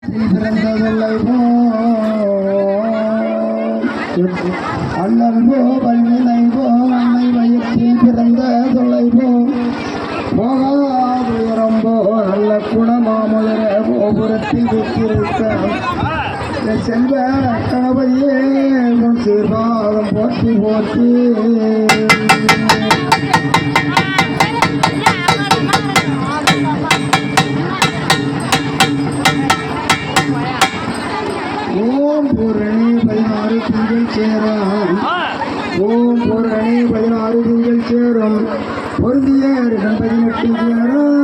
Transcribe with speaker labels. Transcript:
Speaker 1: பிறந்ததில்லை போ அண்ணல் போ பல்வினை போ அன்னை வயிற்றில் பிறந்த தொல்லை போ போகாதுயரம் போ நல்ல குணமாமலர கோபுரத்தில் வீட்டிருக்க செல்வ கணபதியே உன் சீர்வாதம் போற்றி போற்றி ஓம் பூரணி 16 திங்கள் சேரும் ஓம் பூரணி 16 திங்கள் சேரும் பொருந்திய 18 சேரும்